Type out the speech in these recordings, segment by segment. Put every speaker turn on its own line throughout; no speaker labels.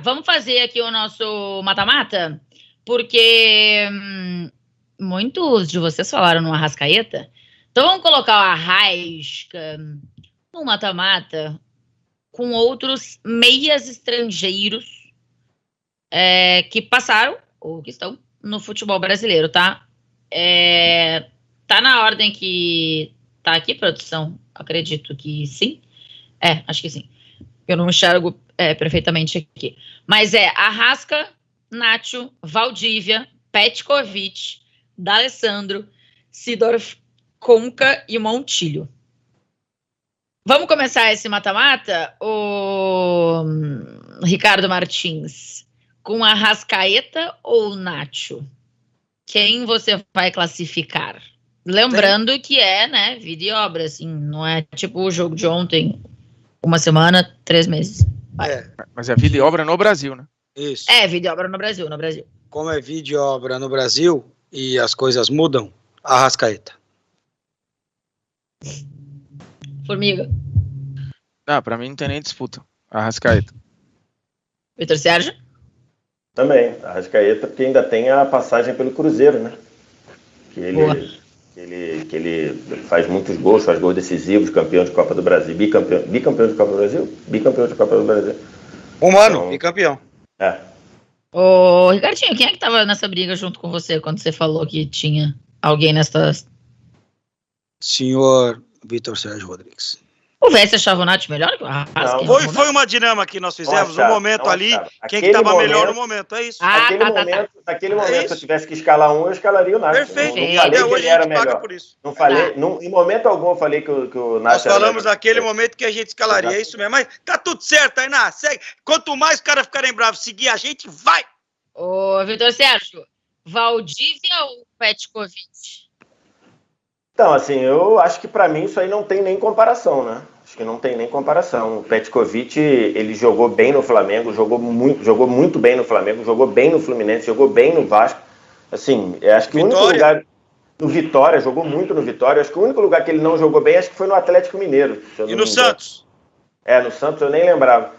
vamos fazer aqui o nosso mata-mata, porque muitos de vocês falaram no Arrascaeta, então vamos colocar o Arrasca no mata-mata com outros meias estrangeiros que passaram ou que estão no futebol brasileiro, tá? Tá na ordem que tá aqui, produção? Acredito que sim. Acho que sim. Eu não enxergo perfeitamente aqui. Mas Arrasca, Nacho, Valdívia, Petkovic, D'Alessandro, Seedorf, Conca e Montilho. Vamos começar esse mata-mata, o Ricardo Martins, com Arrascaeta ou Nacho? Quem você vai classificar? Lembrando que vida e obra, assim, não é tipo o jogo de ontem, 1 semana, 3 meses.
Mas é vida e obra no Brasil, né?
Isso.
Vida e obra no Brasil.
Como é vida e obra no Brasil e as coisas mudam, Arrascaeta.
Formiga.
Não, pra mim não tem nem disputa. Arrascaeta.
Vitor Sérgio?
Também, Arrascaeta, porque ainda tem a passagem pelo Cruzeiro, né? Que ele faz muitos gols, faz gols decisivos, campeão de Copa do Brasil, bicampeão de Copa do Brasil? Bicampeão de Copa do Brasil.
Então, bicampeão.
Ô, Ricardinho, quem é que tava nessa briga junto com você quando você falou que tinha alguém nessa...
Senhor Vitor Sérgio Rodrigues.
O Vesse achava o Nath melhor que o Arrasca?
Foi uma dinâmica que nós fizemos, um momento ali, quem que estava melhor no momento, é isso.
Naquele momento, se eu tivesse que escalar eu escalaria o Nath.
Perfeito,
não falei
até
que
hoje
ele
a
era
gente paga
melhor.
por isso.
Não falei, em momento algum eu falei que o Nath
Nós falamos naquele momento que a gente escalaria, é isso mesmo, mas tá tudo certo, Tainá, segue. Quanto mais os caras ficarem bravos, seguir a gente, vai!
Ô, Vitor Sérgio, Valdívia ou Petkovic?
Então, assim, eu acho que para mim isso aí não tem nem comparação, né? Acho que não tem nem comparação. O Petkovic, ele jogou bem no Flamengo, jogou muito bem no Flamengo, jogou bem no Fluminense, jogou bem no Vasco. Assim, acho que o único lugar... No Vitória, jogou muito no Vitória. Acho que o único lugar que ele não jogou bem, acho que foi no Atlético Mineiro.
E no Santos?
No Santos eu nem lembrava.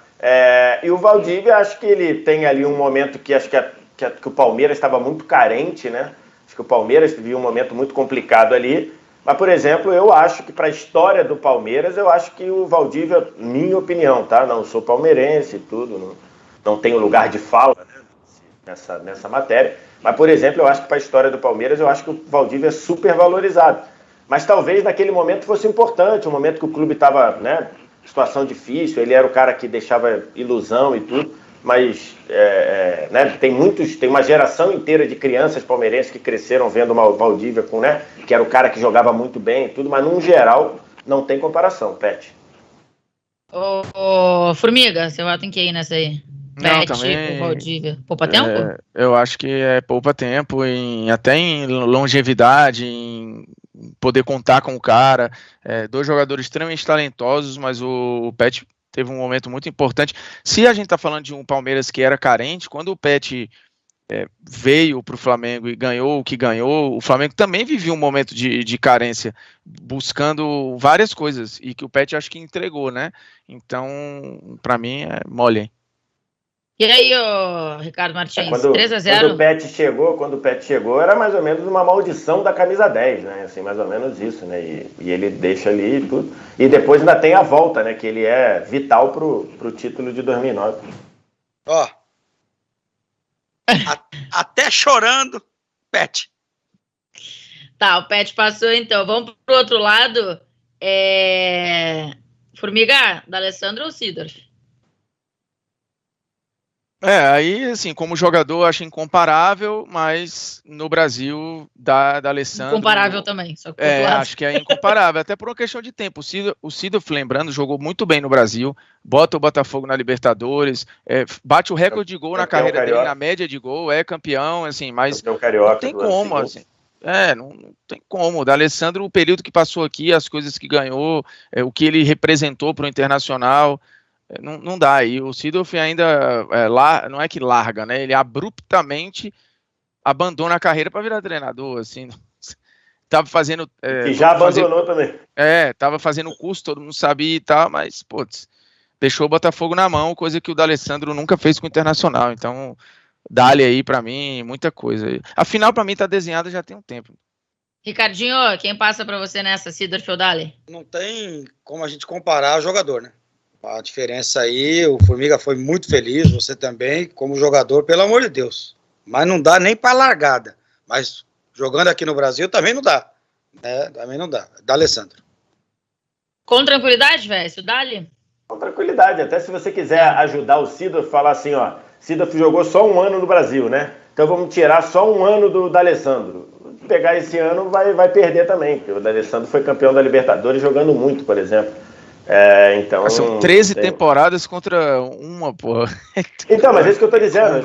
E o Valdívia, acho que ele tem ali um momento que acho que o Palmeiras estava muito carente, né? Acho que o Palmeiras vivia um momento muito complicado ali. Mas, por exemplo, eu acho que para a história do Palmeiras, eu acho que o Valdívia, minha opinião, tá? Não sou palmeirense e tudo, não tenho lugar de fala, né, nessa matéria. Mas, por exemplo, eu acho que para a história do Palmeiras, eu acho que o Valdívia é super valorizado. Mas talvez naquele momento fosse importante, um momento que o clube estava, né, situação difícil, ele era o cara que deixava ilusão e tudo. Mas tem uma geração inteira de crianças palmeirenses que cresceram vendo o Valdívia que era o cara que jogava muito bem e tudo, mas num geral não tem comparação, Pet.
Ô, Formiga, você vota em quem nessa aí?
Não,
Pet
também...
com Valdívia. Poupa tempo?
Eu acho que poupa tempo, até em longevidade, em poder contar com o cara. 2 jogadores extremamente talentosos, mas o Pet teve um momento muito importante. Se a gente está falando de um Palmeiras que era carente, quando o Pet veio para o Flamengo e ganhou o que ganhou, o Flamengo também vivia um momento de carência, buscando várias coisas, e que o Pet acho que entregou, né? Então, para mim, é mole.
E aí, Ricardo Martins, 3-0?
Quando o Pet chegou, era mais ou menos uma maldição da camisa 10, né? Assim, mais ou menos isso, né? E ele deixa ali e tudo. E depois ainda tem a volta, né? Que ele é vital pro título de 2009.
Até chorando, Pet.
Tá, o Pet passou, então. Vamos pro outro lado. Formiga, D'Alessandro ou Seedorf?
Aí, assim, como jogador, acho incomparável, mas no Brasil, da Alessandro...
Incomparável também, só que
acho que é incomparável, até por uma questão de tempo. O Seedorf, lembrando, jogou muito bem no Brasil, bota o Botafogo na Libertadores, bate o recorde de gol na carreira dele, na média de gol, é campeão, assim, mas não tem como, assim. Não tem como. O D'Alessandro, o período que passou aqui, as coisas que ganhou, o que ele representou para o Internacional... Não dá, e o Seedorf ainda não é que larga, né? Ele abruptamente abandona a carreira para virar treinador, assim. Tava fazendo.
Que já abandonou também.
Tava fazendo curso, todo mundo sabia e tal, mas, putz, deixou o Botafogo na mão, coisa que o D'Alessandro nunca fez com o Internacional. Então, dá-lhe aí pra mim muita coisa. A final pra mim tá desenhada já tem um tempo.
Ricardinho, quem passa pra você nessa, Seedorf ou Dali?
Não tem como a gente comparar o jogador, né? A diferença aí, o Formiga foi muito feliz, você também, como jogador, pelo amor de Deus. Mas não dá nem pra largada. Mas jogando aqui no Brasil também não dá. Né? Também não dá. D'Alessandro.
Com tranquilidade, velho, o Dali?
Com tranquilidade. Até se você quiser ajudar o Seedorf, falar assim, ó, Seedorf jogou só 1 ano no Brasil, né? Então vamos tirar só 1 ano do D'Alessandro. Pegar esse ano vai perder também, porque o D'Alessandro foi campeão da Libertadores jogando muito, por exemplo. Então,
são 13 temporadas contra uma, pô.
Então, mas é isso que eu tô dizendo,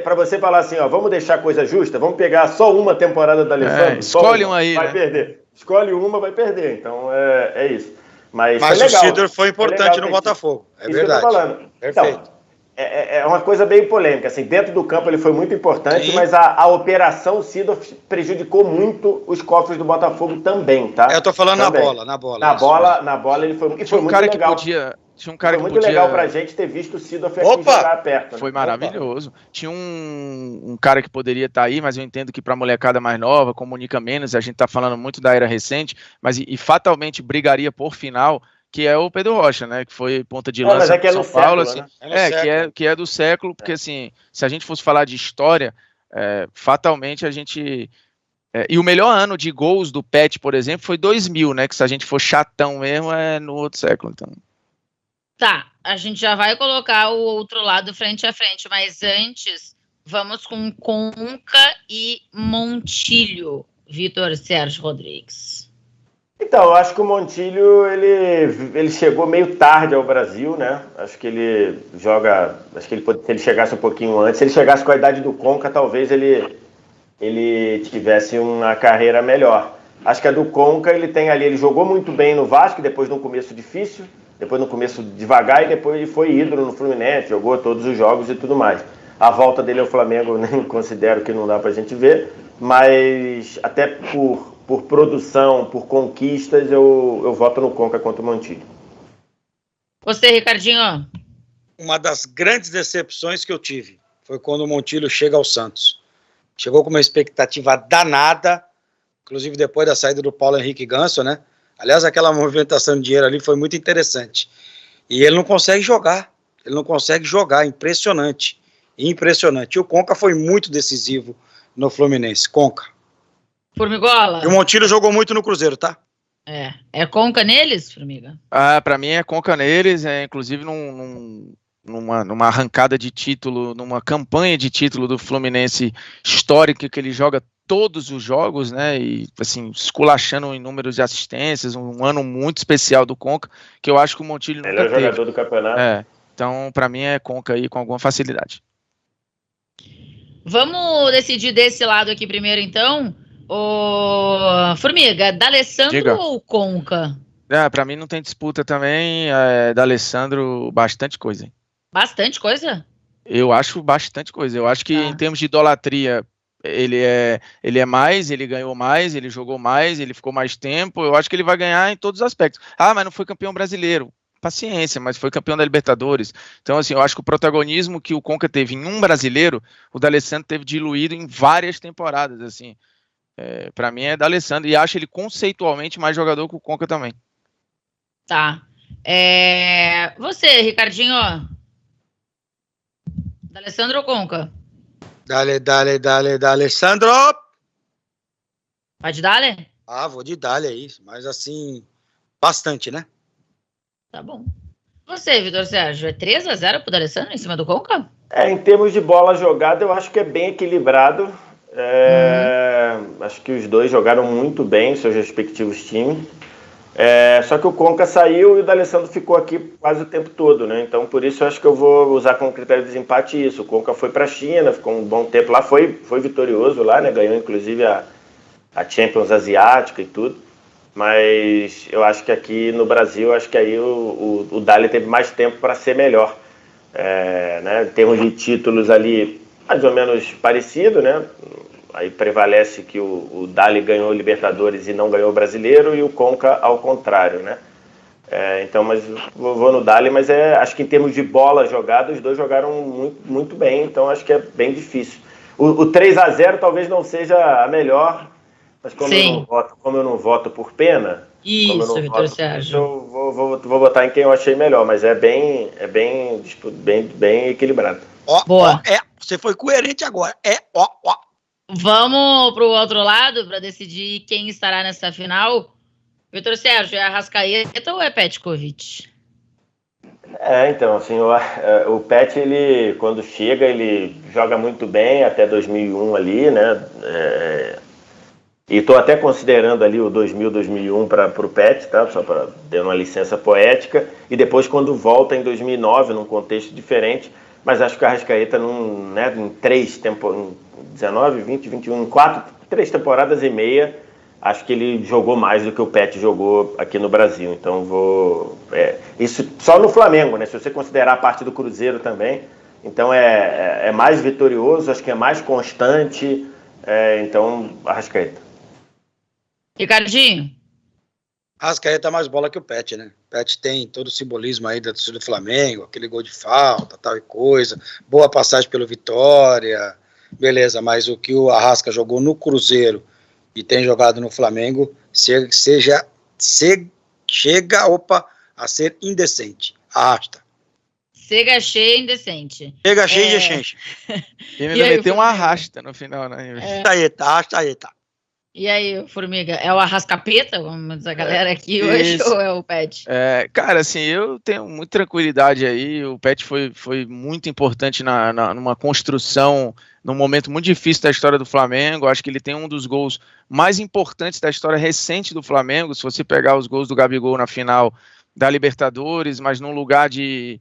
para você falar assim, ó, vamos deixar a coisa justa, vamos pegar só uma temporada do D'Alessandro,
escolhe uma aí,
vai
né?
perder. Escolhe uma, vai perder. Então, é isso. Mas
o
legal.
Seedorf foi importante no Botafogo, é
isso
verdade.
Que eu tô falando.
Perfeito.
Então, é uma coisa bem polêmica, assim, dentro do campo ele foi muito importante,
Sim.
mas a operação Seedorf prejudicou muito os cofres do Botafogo também, tá?
Eu tô falando
também.
Na bola.
Na bola ele foi,
Tinha um
muito
cara
legal.
Tinha um cara
foi
que
muito
podia...
legal pra gente ter visto o Seedorf aqui jogar perto.
Foi maravilhoso. Tinha um cara que poderia estar aí, mas eu entendo que para molecada mais nova, comunica menos, a gente tá falando muito da era recente, mas e fatalmente brigaria por final, que é o Pedro Rocha, né, que foi ponta de lança
do São Paulo,
assim,
né?
que é do século, porque assim, se a gente fosse falar de história, fatalmente a gente... e o melhor ano de gols do Pet, por exemplo, foi 2000, né, que se a gente for chatão mesmo, é no outro século, então...
Tá, a gente já vai colocar o outro lado frente a frente, mas antes, vamos com Conca e Montilho, Vitor Sérgio Rodrigues.
Então, eu acho que o Montilho, ele chegou meio tarde ao Brasil, né? Acho que ele joga... Acho que se ele chegasse um pouquinho antes, se ele chegasse com a idade do Conca, talvez ele tivesse uma carreira melhor. Acho que a do Conca, ele jogou muito bem no Vasco, depois no começo difícil, depois no começo devagar, e depois ele foi ídolo no Fluminense, jogou todos os jogos e tudo mais. A volta dele ao Flamengo, eu nem considero que não dá pra gente ver, mas até por produção, por conquistas, eu voto no Conca contra o Montilho.
Você, Ricardinho?
Uma das grandes decepções que eu tive foi quando o Montilho chega ao Santos. Chegou com uma expectativa danada, inclusive depois da saída do Paulo Henrique Ganso, né? Aliás, aquela movimentação de dinheiro ali foi muito interessante. E ele não consegue jogar. Impressionante. E o Conca foi muito decisivo no Fluminense. Conca.
Formigola?
E o Montilho jogou muito no Cruzeiro, tá?
É Conca neles, Formiga?
Pra mim é Conca neles, inclusive numa arrancada de título, numa campanha de título do Fluminense histórica, que ele joga todos os jogos, né, e assim, esculachando em números de assistências, um ano muito especial do Conca, que eu acho que o Montilho nunca teve.
Melhor jogador do campeonato.
Então, pra mim é Conca aí com alguma facilidade.
Vamos decidir desse lado aqui primeiro, então. Formiga, D'Alessandro ou Conca?
Pra mim não tem disputa também, D'Alessandro, bastante coisa. Hein?
Bastante coisa?
Eu acho bastante coisa. Eu acho que em termos de idolatria, ele é mais, ele ganhou mais, ele jogou mais, ele ficou mais tempo. Eu acho que ele vai ganhar em todos os aspectos. Mas não foi campeão brasileiro. Paciência, mas foi campeão da Libertadores. Então, assim, eu acho que o protagonismo que o Conca teve em um brasileiro, o D'Alessandro teve diluído em várias temporadas, assim. Para mim é D'Alessandro, e acho ele conceitualmente mais jogador que o Conca também.
Tá. Você, Ricardinho? D'Alessandro ou Conca?
D'Alessandro!
Vai de Dale?
Vou de Dale aí, mas assim, bastante, né?
Tá bom. Você, Vitor Sérgio, é 3-0 pro D'Alessandro em cima do Conca?
Em termos de bola jogada, eu acho que é bem equilibrado. Acho que os dois jogaram muito bem seus respectivos times. Só que o Conca saiu e o D'Alessandro ficou aqui quase o tempo todo, né? Então, por isso, eu acho que eu vou usar como critério de desempate isso. O Conca foi para a China, ficou um bom tempo lá, foi vitorioso lá, né? Ganhou, inclusive, a Champions Asiática e tudo. Mas eu acho que aqui no Brasil, acho que aí o Dali teve mais tempo para ser melhor. Né? Em termos de títulos ali, mais ou menos parecido, né? Aí prevalece que o Dali ganhou o Libertadores e não ganhou o Brasileiro, e o Conca ao contrário, né? Então, mas vou no Dali, mas acho que em termos de bola jogada, os dois jogaram muito, muito bem, então acho que é bem difícil. O 3-0 talvez não seja a melhor, mas como eu não voto por pena,
isso, Vitor Sérgio,
eu vou botar em quem eu achei melhor, mas é bem equilibrado.
Boa.
Você foi coerente agora.
Vamos pro outro lado para decidir quem estará nessa final. Vitor Sérgio, é Arrascaeta ou é Petkovic?
Então, assim, o Pet, ele, quando chega, ele joga muito bem, até 2001 ali, né? E estou até considerando ali o 2000, 2001 para o Pet, tá? Só para dar uma licença poética. E depois, quando volta em 2009, num contexto diferente, mas acho que o Arrascaeta, em 19, 20, 21, 3 temporadas e meia, acho que ele jogou mais do que o Pet jogou aqui no Brasil. Então isso só no Flamengo, né? Se você considerar a parte do Cruzeiro também. Então é mais vitorioso, acho que é mais constante. Então, Arrascaeta.
Ricardinho?
Arrascaeta mais bola que o Pet, né? O Pet tem todo o simbolismo aí da torcida do Flamengo, aquele gol de falta, tal e coisa, boa passagem pelo Vitória, beleza, mas o que o Arrasca jogou no Cruzeiro e tem jogado no Flamengo, chega a ser indecente. Arrasta.
Chega cheia indecente.
Chega cheia indecente.
E ainda meteu um arrasta no final, né?
Arrascaeta.
E aí, Formiga, é o Arrascapeta, como diz a galera aqui hoje, ou é o Pet?
Cara, assim, eu tenho muita tranquilidade aí, o Pet foi muito importante numa construção, num momento muito difícil da história do Flamengo. Acho que ele tem um dos gols mais importantes da história recente do Flamengo, se você pegar os gols do Gabigol na final da Libertadores, mas num lugar de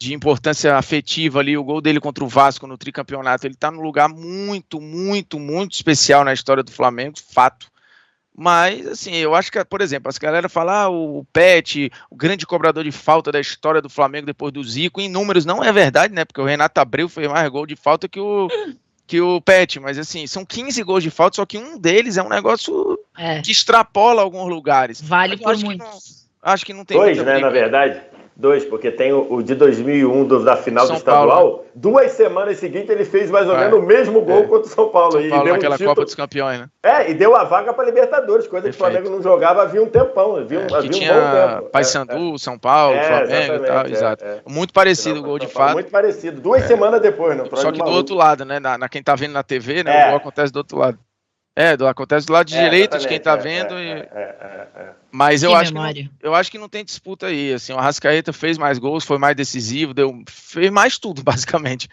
importância afetiva ali, o gol dele contra o Vasco no tricampeonato, ele tá num lugar muito, muito, muito especial na história do Flamengo, fato. Mas, assim, eu acho que, por exemplo, as galera falam, o Pet, o grande cobrador de falta da história do Flamengo depois do Zico, em números não é verdade, né, porque o Renato Abreu fez mais gol de falta que o Pet, mas assim, são 15 gols de falta, só que um deles é um negócio que extrapola alguns lugares.
Vale por muito.
Acho que não tem
2, né, na verdade? 2, porque tem o de 2001 da final do estadual. Paulo, né? 2 semanas seguintes ele fez mais ou menos o mesmo gol contra o São Paulo.
São Paulo naquela Copa dos Campeões, né?
E deu a vaga para Libertadores, coisa que o Flamengo não jogava havia um tempão. Havia um bom tempo.
Paysandu, São Paulo, Flamengo e tal, exato. Muito parecido o gol de fato.
Muito parecido, 2 semanas depois. Não,
só que do outro lado, né? Quem tá vendo na TV, né? O gol acontece do outro lado. Acontece do lado direito de quem tá vendo. Mas eu acho que não tem disputa aí. Assim, o Arrascaeta fez mais gols, foi mais decisivo, fez mais tudo, basicamente.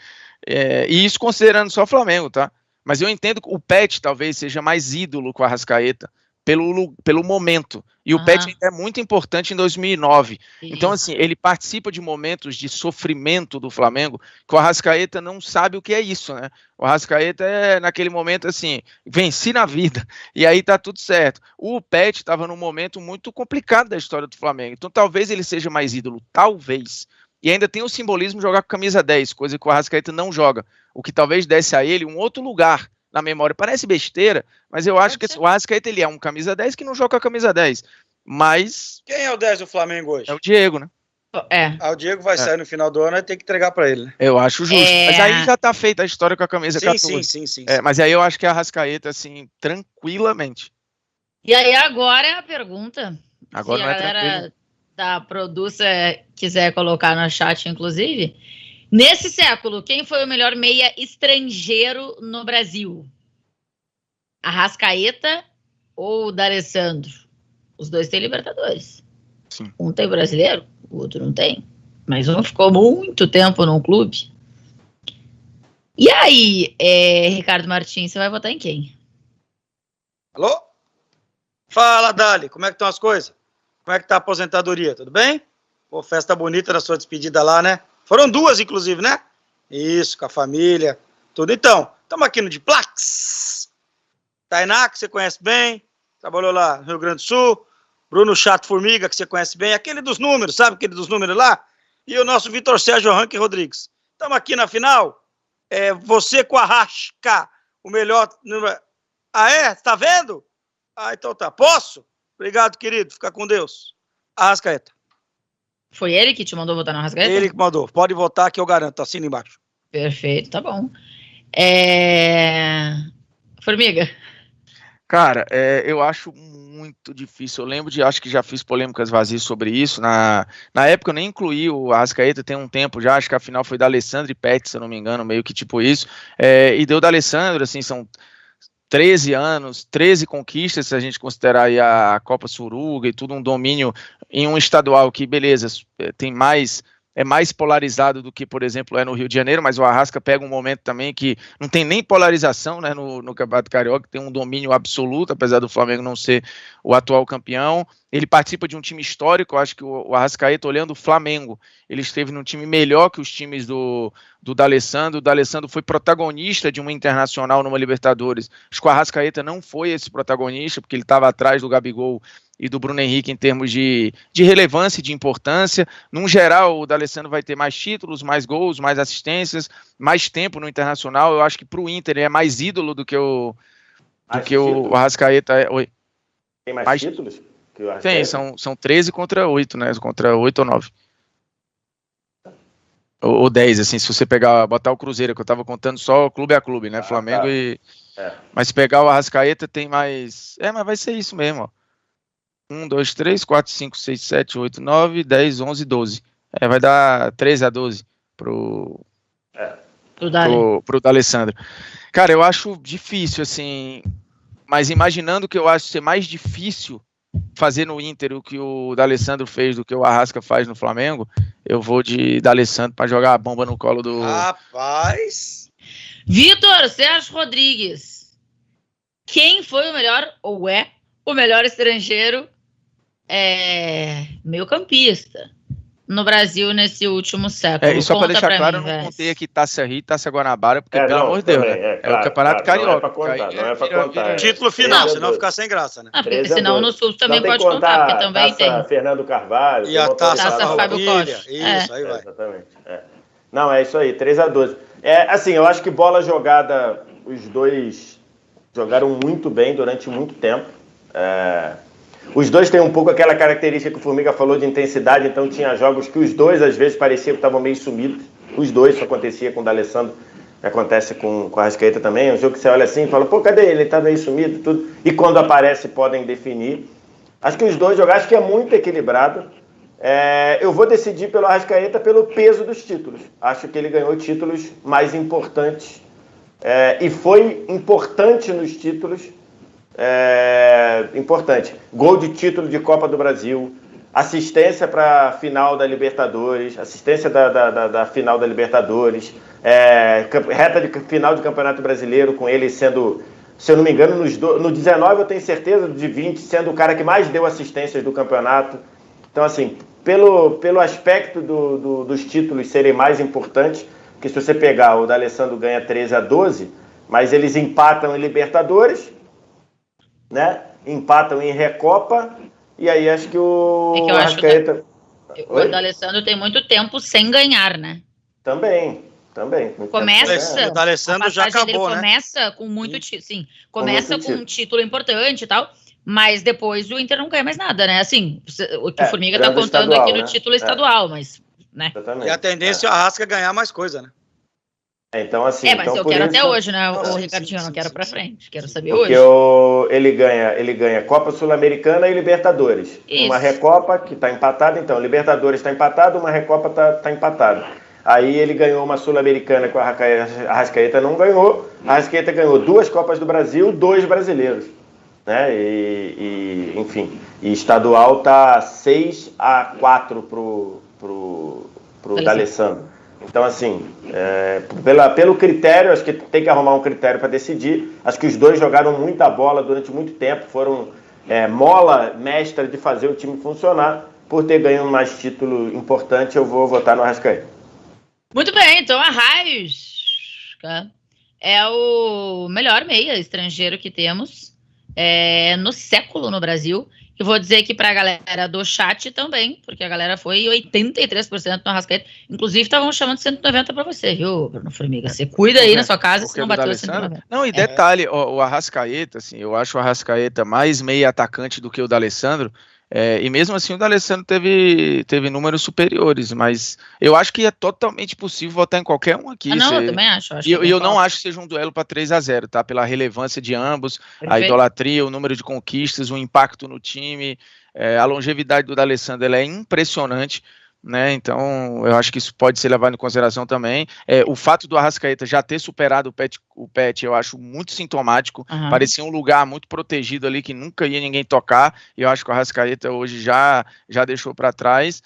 E isso considerando só o Flamengo, tá? Mas eu entendo que o Pet talvez seja mais ídolo com o Arrascaeta pelo momento. E o Pet ainda é muito importante em 2009. Então, assim, ele participa de momentos de sofrimento do Flamengo que o Arrascaeta não sabe o que é isso, né? O Arrascaeta naquele momento, assim, venci na vida. E aí tá tudo certo. O Pet estava num momento muito complicado da história do Flamengo. Então, talvez ele seja mais ídolo. Talvez. E ainda tem o simbolismo de jogar com camisa 10, coisa que o Arrascaeta não joga. O que talvez desse a ele um outro lugar na memória. Parece besteira, mas eu acho que o Arrascaeta, ele é um camisa 10 que não joga a camisa 10. Mas...
Quem é o 10 do Flamengo hoje?
É o Diego, né?
O Diego vai sair no final do ano e tem que entregar pra ele, né?
Eu acho justo. Mas aí já tá feita a história com a camisa 14.
Sim.
Mas aí eu acho que é a Arrascaeta, assim, tranquilamente.
E aí agora é a pergunta.
Agora
se
não é
a galera
tranquilo.
da produção quiser colocar no chat, inclusive... Nesse século, quem foi o melhor meia estrangeiro no Brasil? Arrascaeta ou D'Alessandro? Os dois têm Libertadores.
Sim.
Um tem brasileiro, o outro não tem. Mas um ficou muito tempo num clube. E aí, Ricardo Martins, você vai votar em quem?
Alô? Fala, Dali, como é que estão as coisas? Como é que tá a aposentadoria, tudo bem? Pô, festa bonita na sua despedida lá, né? Foram 2, inclusive, né? Isso, com a família, tudo. Então, estamos aqui no Diplax. Tainá, que você conhece bem, trabalhou lá no Rio Grande do Sul. Bruno Chato Formiga, que você conhece bem, aquele dos números, sabe aquele dos números lá? E o nosso Vitor Sérgio Ranque Rodrigues. Estamos aqui na final. Você com a Arrasca, o melhor... Tá vendo? Então tá. Posso? Obrigado, querido. Fica com Deus. Arrascaeta.
Foi ele que te mandou votar no Arrascaeta?
Ele que mandou. Pode votar que eu garanto. Assina embaixo.
Perfeito, tá bom. Formiga.
Cara, eu acho muito difícil. Eu lembro acho que já fiz polêmicas vazias sobre isso. Na época eu nem incluí o Arrascaeta, tem um tempo já, acho que a final foi da Alessandro e Pet, se eu não me engano, meio que tipo isso. E deu da Alessandro, assim, são 13 anos, 13 conquistas, se a gente considerar aí a Copa Suruga e tudo, um domínio em um estadual que, beleza, é mais polarizado do que, por exemplo, no Rio de Janeiro, mas o Arrasca pega um momento também que não tem nem polarização, né, no Campeonato Carioca, tem um domínio absoluto, apesar do Flamengo não ser o atual campeão. Ele participa de um time histórico, eu acho que o Arrascaeta, olhando o Flamengo, ele esteve num time melhor que os times do D'Alessandro. O D'Alessandro foi protagonista de uma Internacional numa Libertadores. Acho que o Arrascaeta não foi esse protagonista, porque ele estava atrás do Gabigol e do Bruno Henrique em termos de relevância e de importância. Num geral, o D'Alessandro vai ter mais títulos, mais gols, mais assistências, mais tempo no Internacional. Eu acho que para o Inter ele é mais ídolo do que o Arrascaeta. Oi.
Tem mais títulos que o
Arrascaeta? Tem, são 13 contra 8, né? Contra 8 ou 9. Ou 10, assim, se você botar o Cruzeiro, que eu estava contando só clube a clube, né? Flamengo
tá.
Mas se pegar o Arrascaeta, tem mais... mas vai ser isso mesmo, ó. 1, 2, 3, 4, 5, 6, 7, 8, 9, 10, 11, 12. Vai dar 13 a 12 pro D'Alessandro. Cara, eu acho difícil, assim, mas imaginando que eu acho ser mais difícil fazer no Inter o que o D'Alessandro fez do que o Arrasca faz no Flamengo, eu vou de D'Alessandro para jogar a bomba no colo do...
Rapaz!
Vitor Sérgio Rodrigues. Quem foi o melhor, ou o melhor estrangeiro meio-campista no Brasil nesse último século?
E só para deixar claro, eu não contei aqui Taça Rio e Taça Guanabara, porque pelo amor de Deus, né?
Claro,
o Campeonato Carioca.
Não é para contar.
Título final, senão ficar sem graça, né?
Porque senão no Sul também pode contar, porque também tem.
Fernando Carvalho.
E a Taça
Fábio Costa.
Isso, aí vai.
Exatamente. Não, é isso aí, 3 a 12. Assim, eu acho que bola jogada, os dois jogaram muito bem durante muito tempo. Os dois têm um pouco aquela característica que o Formiga falou de intensidade, então tinha jogos que os dois às vezes pareciam que estavam meio sumidos. Os dois, isso acontecia com o D'Alessandro, acontece com o Arrascaeta também. É um jogo que você olha assim e fala, pô, cadê ele? Ele tá meio sumido e tudo. E quando aparece podem definir. Acho que os dois jogaram, acho que é muito equilibrado. Eu vou decidir pelo Arrascaeta pelo peso dos títulos. Acho que ele ganhou títulos mais importantes e foi importante nos títulos. Importante. Gol de título de Copa do Brasil, assistência para a final da Libertadores, assistência da final da Libertadores, reta de final de Campeonato Brasileiro, com ele sendo, se eu não me engano, no 19 eu tenho certeza, de 20, sendo o cara que mais deu assistências do campeonato. Então, assim, pelo aspecto dos títulos serem mais importantes, porque se você pegar, o D'Alessandro ganha 13 a 12, mas eles empatam em Libertadores, né? Empatam em Recopa, e aí acho que o Arrascaeta...
O D'Alessandro tem muito tempo sem ganhar, né?
Também.
Começa...
O D'Alessandro já acabou, né?
Começa com muito título, sim. Começa com um título importante e tal, mas depois o Inter não ganha mais nada, né? Assim, o que o Formiga tá contando aqui no título estadual, mas... né?
E a tendência é o Arrasca ganhar mais coisa, né?
Então, assim,
mas eu quero até hoje, né, o Ricardinho, eu não quero pra frente, quero saber
porque
hoje.
Ele ganha Copa Sul-Americana e Libertadores. Isso. Uma Recopa que tá empatada, então, Libertadores tá empatado, uma Recopa tá empatada. Aí ele ganhou uma Sul-Americana que o Arrascaeta não ganhou, a Arrascaeta ganhou 2 Copas do Brasil, 2 brasileiros, né, enfim, e estadual tá 6 a 4 pro D'Alessandro. Então, assim, pelo critério, acho que tem que arrumar um critério para decidir. Acho que os dois jogaram muita bola durante muito tempo, foram mola mestra de fazer o time funcionar. Por ter ganho mais título importante, eu vou votar no Arrascaeta.
Muito bem, então Arrasca é o melhor meia estrangeiro que temos no século no Brasil. E vou dizer aqui pra galera do chat também, porque a galera foi 83% no Arrascaeta. Inclusive, estavam chamando 190 pra você, viu, Bruno Formiga? Você cuida aí na sua casa se não bateu 190.
Não, e detalhe, o Arrascaeta, assim, eu acho o Arrascaeta mais meio atacante do que o D'Alessandro. E mesmo assim o D'Alessandro teve números superiores, mas eu acho que é totalmente possível votar em qualquer um aqui.
Não, eu também acho.
E eu não acho que seja um duelo para 3-0, tá? Pela relevância de ambos, a idolatria, o número de conquistas, o impacto no time, a longevidade do D'Alessandro, ela é impressionante, né? Então eu acho que isso pode ser levado em consideração também. O fato do Arrascaeta já ter superado o Pet eu acho muito sintomático. Parecia um lugar muito protegido ali que nunca ia ninguém tocar, e eu acho que o Arrascaeta hoje já deixou para trás.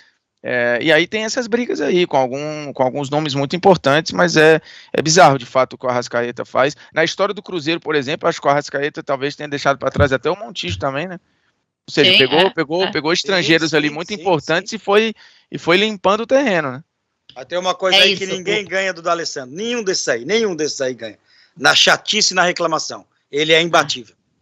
E aí tem essas brigas aí com alguns nomes muito importantes, mas é bizarro de fato o que o Arrascaeta faz. Na história do Cruzeiro, por exemplo, acho que o Arrascaeta talvez tenha deixado para trás até o Montijo também, né? Ou seja, pegou estrangeiros ali muito importantes e foi limpando o terreno, né?
Tem uma coisa aí que ninguém ganha do D'Alessandro. Nenhum desses aí ganha. Na chatice e na reclamação. Ele é imbatível.